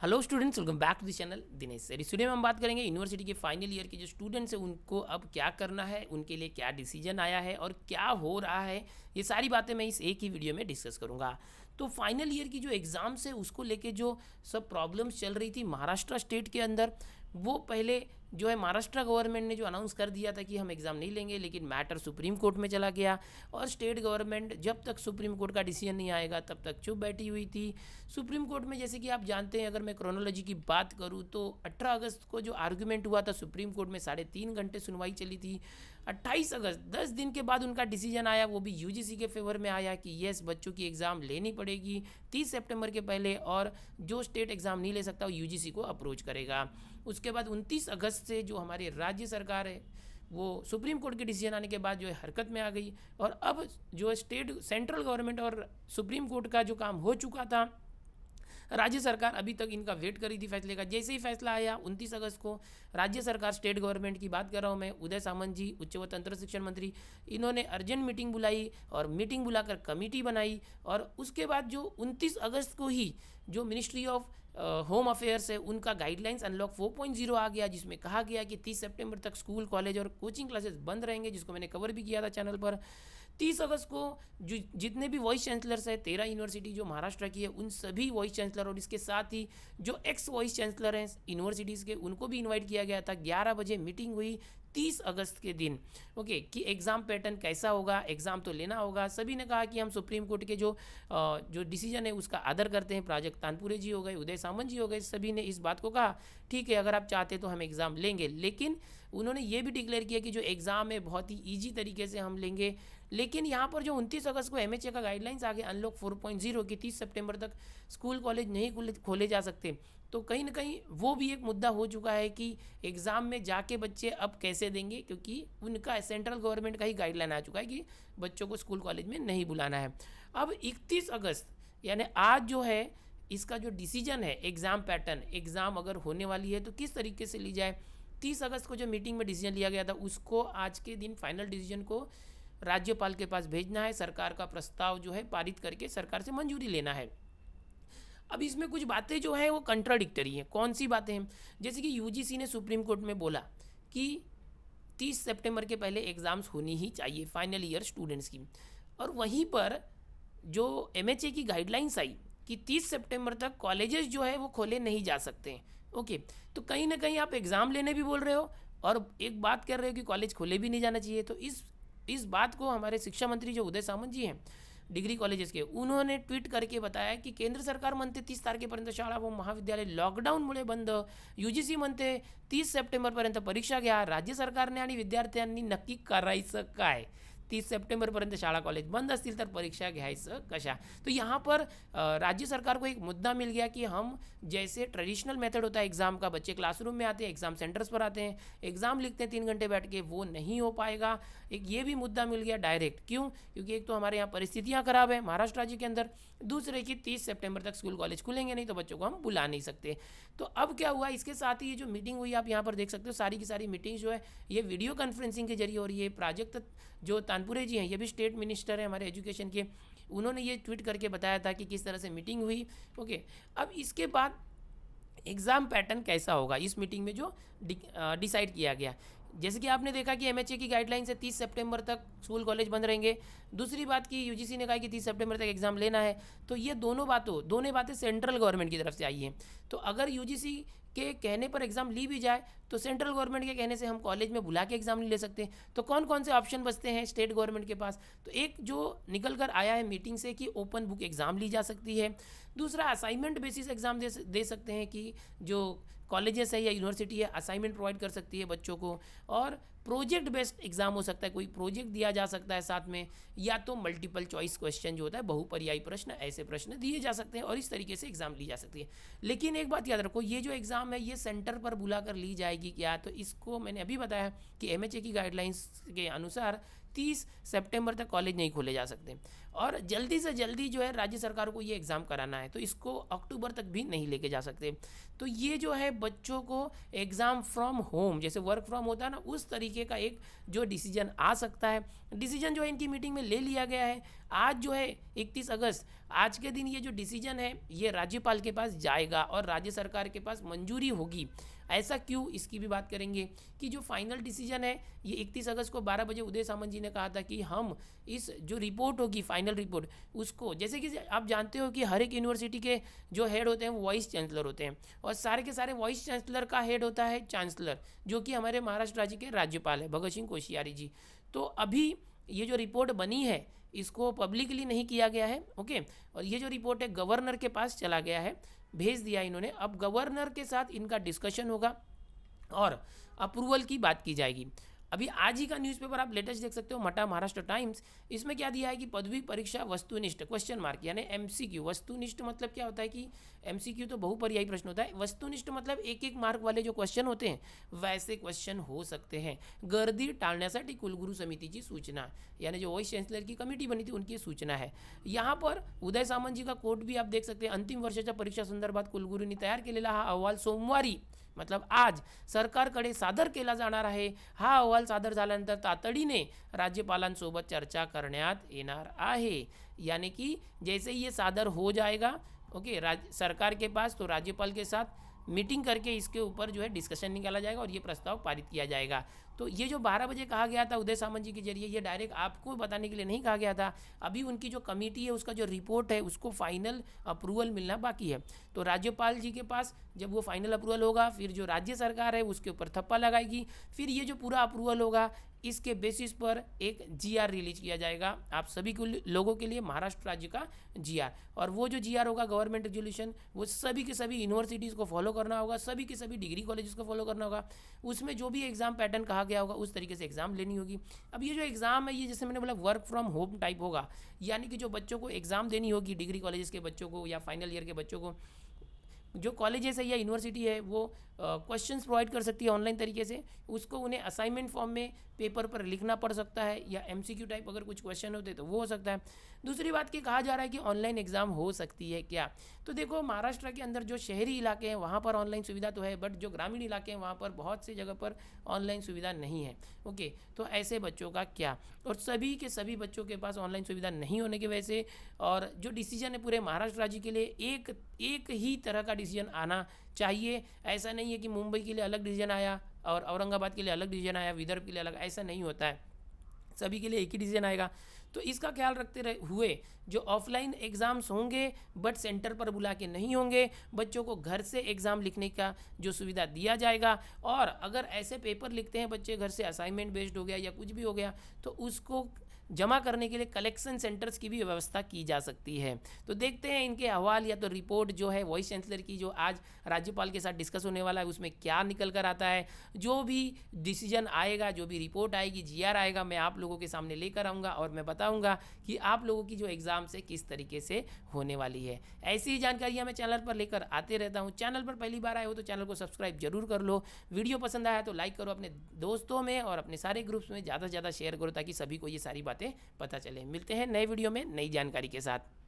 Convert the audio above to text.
Hello students, welcome back to the channel Dinesh sir. इस video में हम बात करेंगे यूनिवर्सिटी के फाइनल ईयर के जो स्टूडेंट्स हैं उनको अब क्या करना है, उनके लिए क्या डिसीजन आया है और क्या हो रहा है। ये सारी बातें मैं इस एक ही वीडियो में डिस्कस करूंगा। तो फाइनल ईयर की जो एग्ज़ाम्स है उसको लेके जो सब प्रॉब्लम्स चल रही थी महाराष्ट्र स्टेट के अंदर, वो पहले जो है महाराष्ट्र गवर्नमेंट ने जो अनाउंस कर दिया था कि हम एग्ज़ाम नहीं लेंगे, लेकिन मैटर सुप्रीम कोर्ट में चला गया और स्टेट गवर्नमेंट जब तक सुप्रीम कोर्ट का डिसीजन नहीं आएगा तब तक चुप बैठी हुई थी। सुप्रीम कोर्ट में जैसे कि आप जानते हैं, अगर मैं क्रोनोलॉजी की बात करूं तो 18 अगस्त को जो आर्गूमेंट हुआ था सुप्रीम कोर्ट में 3.5 घंटे सुनवाई चली थी। 28 अगस्त 10 दिन के बाद उनका डिसीजन आया, वो भी यूजीसी के फेवर में आया कि येस बच्चों की एग्ज़ाम लेनी पड़ेगी 30 सितंबर के पहले, और जो स्टेट एग्ज़ाम नहीं ले सकता वो यूजीसी को अप्रोच करेगा। उसके बाद 29 अगस्त से जो हमारी राज्य सरकार है वो सुप्रीम कोर्ट के डिसीजन आने के बाद जो है हरकत में आ गई, और अब जो है स्टेट सेंट्रल गवर्नमेंट और सुप्रीम कोर्ट का जो काम हो चुका था, राज्य सरकार अभी तक इनका वेट करी थी फैसले का। जैसे ही फैसला आया 29 अगस्त को, राज्य सरकार, स्टेट गवर्नमेंट की बात कर रहा हूँ मैं, उदय सामंत जी उच्च व तंत्र शिक्षण मंत्री, इन्होंने अर्जेंट मीटिंग बुलाई और मीटिंग बुलाकर कमेटी बनाई। और उसके बाद जो 29 अगस्त को ही जो मिनिस्ट्री ऑफ होम अफेयर्स है उनका गाइडलाइंस अनलॉक 4.0 आ गया, जिसमें कहा गया कि 30 सितंबर तक स्कूल, कॉलेज और कोचिंग क्लासेस बंद रहेंगे, जिसको मैंने कवर भी किया था चैनल पर। 30 अगस्त को जो जितने भी वाइस चांसलर्स हैं, 13 यूनिवर्सिटी जो महाराष्ट्र की है, उन सभी वाइस चांसलर और इसके साथ ही जो एक्स वाइस चांसलर हैं यूनिवर्सिटीज़ के, उनको भी इनवाइट किया गया था। 11 बजे मीटिंग हुई 30 अगस्त के दिन, ओके, कि एग्ज़ाम पैटर्न कैसा होगा, एग्ज़ाम तो लेना होगा। सभी ने कहा कि हम सुप्रीम कोर्ट के जो डिसीजन है उसका आदर करते हैं। प्राजक्त तानपुरे जी हो गए, उदय सामंत जी हो गए, सभी ने इस बात को कहा ठीक है, अगर आप चाहते तो हम एग्ज़ाम लेंगे। लेकिन उन्होंने ये भी डिक्लेयर किया कि जो एग्ज़ाम है बहुत ही ईजी तरीके से हम लेंगे। लेकिन यहाँ पर जो 29 अगस्त को एमएचए का गाइडलाइंस आ गया अनलॉक 4.0 की 30 सितंबर तक स्कूल कॉलेज नहीं खोले जा सकते, तो कहीं ना कहीं वो भी एक मुद्दा हो चुका है कि एग्ज़ाम में जाके बच्चे अब कैसे देंगे, क्योंकि उनका सेंट्रल गवर्नमेंट का ही गाइडलाइन आ चुका है कि बच्चों को स्कूल कॉलेज में नहीं बुलाना है। अब 31 अगस्त यानी आज जो है इसका जो डिसीजन है, एग्ज़ाम पैटर्न, एग्ज़ाम अगर होने वाली है तो किस तरीके से ली जाए। 30 अगस्त को जो मीटिंग में डिसीजन लिया गया था उसको आज के दिन फाइनल डिसीजन को राज्यपाल के पास भेजना है, सरकार का प्रस्ताव जो है पारित करके सरकार से मंजूरी लेना है। अब इसमें कुछ बातें जो हैं वो कंट्राडिक्टरी हैं। कौन सी बातें हैं? जैसे कि यूजीसी ने सुप्रीम कोर्ट में बोला कि 30 सितंबर के पहले एग्ज़ाम्स होनी ही चाहिए फाइनल ईयर स्टूडेंट्स की, और वहीं पर जो एमएचए की गाइडलाइंस आई कि 30 सितंबर तक कॉलेजेस जो है वो खोले नहीं जा सकते हैं। ओके, तो कहीं ना कहीं आप एग्ज़ाम लेने भी बोल रहे हो और एक बात कर रहे हो कि कॉलेज खोले भी नहीं जाना चाहिए। तो इस बात को हमारे शिक्षा मंत्री जो उदय सामंत जी हैं डिग्री कॉलेजेस के, उन्होंने ट्वीट करके बताया की केंद्र सरकार म्हणते 30 तारखेपर्यंत शाळा व महाविद्यालय लॉकडाऊनमुळे बंद, यूजीसी म्हणते 30 सप्टेंबरपर्यंत परीक्षा घ्या, राज्य सरकारने आणि विद्यार्थ्यांनी नक्की करायचं काय? 30 सप्टेंबरपर्यंत शाळा कॉलेज बंद असतील तर परीक्षा घ्यायचं कशा? तो यहाँ पर राज्य सरकार को एक मुद्दा मिल गया कि हम जैसे ट्रेडिशनल मेथड होता है एग्ज़ाम का, बच्चे क्लासरूम में आते हैं, एग्ज़ाम सेंटर्स पर आते हैं, एग्ज़ाम लिखते हैं 3 घंटे बैठ के, वो नहीं हो पाएगा। एक ये भी मुद्दा मिल गया डायरेक्ट। क्यों? क्योंकि एक तो हमारे यहाँ परिस्थितियाँ ख़राब है महाराष्ट्र राज्य के अंदर, दूसरे की 30 सितंबर तक स्कूल कॉलेज खुलेंगे नहीं तो बच्चों को हम बुला नहीं सकते। तो अब क्या हुआ, इसके साथ ही ये जो मीटिंग हुई आप यहाँ पर देख सकते हो, सारी की सारी मीटिंग जो है ये वीडियो कॉन्फ्रेंसिंग के जरिए हो रही है। प्राजक्त जो तानपुरे जी हैं, ये भी स्टेट मिनिस्टर हैं हमारे एजुकेशन के, उन्होंने ये ट्वीट करके बताया था कि किस तरह से मीटिंग हुई। ओके, अब इसके बाद एग्ज़ाम पैटर्न कैसा होगा इस मीटिंग में जो डिसाइड किया गया। जैसे कि आपने देखा कि एमएचए की गाइडलाइन से 30 सितंबर तक स्कूल कॉलेज बंद रहेंगे। दूसरी बात की यूजीसी ने कहा कि 30 सितंबर तक एग्ज़ाम लेना है। तो ये दोनों बातें सेंट्रल गवर्नमेंट की तरफ से आई हैं। तो अगर यूजीसी के कहने पर एग्ज़ाम ली भी जाए तो सेंट्रल गवर्नमेंट के कहने से हम कॉलेज में बुला के एग्ज़ाम नहीं ले सकते। तो कौन कौन से ऑप्शन बचते हैं स्टेट गवर्नमेंट के पास? तो एक जो निकल कर आया है मीटिंग से कि ओपन बुक एग्ज़ाम ली जा सकती है। दूसरा, असाइनमेंट बेसिस एग्ज़ाम दे सकते हैं कि जो कॉलेजेस है या यूनिवर्सिटी है असाइनमेंट प्रोवाइड कर सकती है बच्चों को। और प्रोजेक्ट बेस्ड एग्ज़ाम हो सकता है, कोई प्रोजेक्ट दिया जा सकता है साथ में, या तो मल्टीपल चॉइस क्वेश्चन जो होता है बहुपर्यायी प्रश्न, ऐसे प्रश्न दिए जा सकते हैं और इस तरीके से एग्ज़ाम ली जा सकती है। लेकिन एक बात याद रखो, ये जो एग्ज़ाम है ये सेंटर पर बुला कर ली जाएगी क्या? तो इसको मैंने अभी बताया कि एमएचए की गाइडलाइंस के अनुसार 30 सितंबर तक कॉलेज नहीं खोले जा सकते। और जल्दी से जल्दी जो है राज्य सरकार को ये एग्ज़ाम कराना है, तो इसको अक्टूबर तक भी नहीं लेके जा सकते। तो ये जो है बच्चों को एग्ज़ाम फ्रॉम होम, जैसे वर्क फ्रॉम होता है ना, उस तरीके का एक जो डिसीजन आ सकता है, डिसीजन जो है इनकी मीटिंग में ले लिया गया है। आज जो है 31 अगस्त, आज के दिन ये जो डिसीजन है ये राज्यपाल के पास जाएगा और राज्य सरकार के पास मंजूरी होगी। ऐसा क्यों, इसकी भी बात करेंगे कि जो फाइनल डिसीजन है ये 31 अगस्त को 12 बजे उदय सामंत जी ने कहा था कि हम इस जो रिपोर्ट होगी फाइनल रिपोर्ट उसको, जैसे कि आप जानते हो कि हर एक यूनिवर्सिटी के जो हेड होते हैं वो वाइस चांसलर होते हैं और सारे के सारे वाइस चांसलर का हेड होता है चांसलर, जो कि हमारे महाराष्ट्र राज्य के राज्यपाल है भगत सिंह कोश्यारी जी। तो अभी ये जो रिपोर्ट बनी है इसको पब्लिकली नहीं किया गया है, ओके। और ये जो रिपोर्ट है गवर्नर के पास चला गया है, भेज दिया इन्होंने। अब गवर्नर के साथ इनका डिस्कशन होगा और अप्रूवल की बात की जाएगी। अभी आज ही का न्यूज़पेपर आप लेटेस्ट देख सकते हो, मटा महाराष्ट्र टाइम्स, इसमें क्या दिया है कि पदवी परीक्षा वस्तुनिष्ठ क्वेश्चन मार्क यानी एमसीक्यू। वस्तुनिष्ठ मतलब क्या होता है कि एमसीक्यू तो बहुपर्यायी प्रश्न होता है, वस्तुनिष्ठ मतलब एक एक मार्क वाले जो क्वेश्चन होते हैं वैसे क्वेश्चन हो सकते हैं। गर्दी टाळण्यासाठी कुलगुरू समितीची सूचना, यानी जो वाइस चांसलर की कमिटी बनी थी उनकी सूचना है। यहाँ पर उदय सामंत जी का कोट भी आप देख सकते हैं, अंतिम वर्षाच्या परीक्षा संदर्भात कुलगुरूंनी तयार केलेला हा अहवाल सोमवारी मतलब आज सरकारकडे सादर केला जाणार आहे। हा अहवाल सादर झाल्यानंतर तातडीने राज्यपालांसोबत चर्चा करण्यात येणार आहे। यानी कि जैसे ये सादर हो जाएगा ओके सरकार के पास, तो राज्यपाल के साथ मीटिंग करके इसके ऊपर जो है डिस्कशन निकाला जाएगा और ये प्रस्ताव पारित किया जाएगा। तो ये जो 12 बजे कहा गया था उदय सामंत जी के जरिए, ये डायरेक्ट आपको बताने के लिए नहीं कहा गया था। अभी उनकी जो कमेटी है उसका जो रिपोर्ट है उसको फाइनल अप्रूवल मिलना बाकी है। तो राज्यपाल जी के पास जब वो फाइनल अप्रूवल होगा फिर जो राज्य सरकार है उसके ऊपर थप्पा लगाएगी, फिर ये जो पूरा अप्रूवल होगा इसके बेसिस पर एक जीआर रिलीज किया जाएगा आप सभी लोगों के लिए, महाराष्ट्र राज्य का जीआर। और वो जो जीआर होगा गवर्नमेंट रेजोल्यूशन, वो सभी के सभी यूनिवर्सिटीज़ को फॉलो करना होगा, सभी के सभी डिग्री कॉलेजेस को फॉलो करना होगा। उसमें जो भी एग्ज़ाम पैटर्न कहा गया होगा उस तरीके से एग्ज़ाम लेनी होगी। अब ये जो एग्ज़ाम है ये जैसे मैंने बोला वर्क फ्रॉम होम टाइप होगा, यानी कि जो बच्चों को एग्ज़ाम देनी होगी डिग्री कॉलेजेस के बच्चों को या फाइनल ईयर के बच्चों को, जो कॉलेजेस है या यूनिवर्सिटी है वो क्वेश्चंस प्रोवाइड कर सकती है ऑनलाइन तरीके से, उसको उन्हें असाइनमेंट फॉर्म में पेपर पर लिखना पड़ सकता है या एमसीक्यू टाइप अगर कुछ क्वेश्चन होते तो वो हो सकता है। दूसरी बात कि कहा जा रहा है कि ऑनलाइन एग्ज़ाम हो सकती है क्या, तो देखो महाराष्ट्र के अंदर जो शहरी इलाके हैं वहाँ पर ऑनलाइन सुविधा तो है, बट जो ग्रामीण इलाके हैं वहाँ पर बहुत सी जगह पर ऑनलाइन सुविधा नहीं है, ओके। तो ऐसे बच्चों का क्या, और सभी के सभी बच्चों के पास ऑनलाइन सुविधा नहीं होने की वजह से, और जो डिसीजन है पूरे महाराष्ट्र राज्य के लिए एक ही तरह का डिसीजन आना चाहिए। ऐसा नहीं है कि मुंबई के लिए अलग डिसीजन आया और औरंगाबाद के लिए अलग डिसीजन आया, विदर्भ के लिए अलग, ऐसा नहीं होता है, सभी के लिए एक ही डिसीजन आएगा। तो इसका ख्याल रखते हुए जो ऑफलाइन एग्ज़ाम्स होंगे बट सेंटर पर बुला के नहीं होंगे, बच्चों को घर से एग्ज़ाम लिखने का जो सुविधा दिया जाएगा। और अगर ऐसे पेपर लिखते हैं बच्चे घर से, असाइनमेंट बेस्ड हो गया या कुछ भी हो गया, तो उसको जमा करने के लिए कलेक्शन सेंटर्स की भी व्यवस्था की जा सकती है। तो देखते हैं इनके अहवाल या तो रिपोर्ट जो है वाइस चांसलर की जो आज राज्यपाल के साथ डिस्कस होने वाला है उसमें क्या निकल कर आता है। जो भी डिसीजन आएगा, जो भी रिपोर्ट आएगी, जीआर आएगा, मैं आप लोगों के सामने लेकर आऊँगा और मैं बताऊँगा कि आप लोगों की जो एग्ज़ाम्स है किस तरीके से होने वाली है। ऐसी ही जानकारियाँ मैं चैनल पर लेकर आते रहता हूँ। चैनल पर पहली बार आए हो तो चैनल को सब्सक्राइब जरूर कर लो। वीडियो पसंद आया तो लाइक करो, अपने दोस्तों में और अपने सारे ग्रुप्स में ज़्यादा से ज़्यादा शेयर करो ताकि सभी को ये सारी बातें पता चले। मिलते हैं नए वीडियो में नई जानकारी के साथ।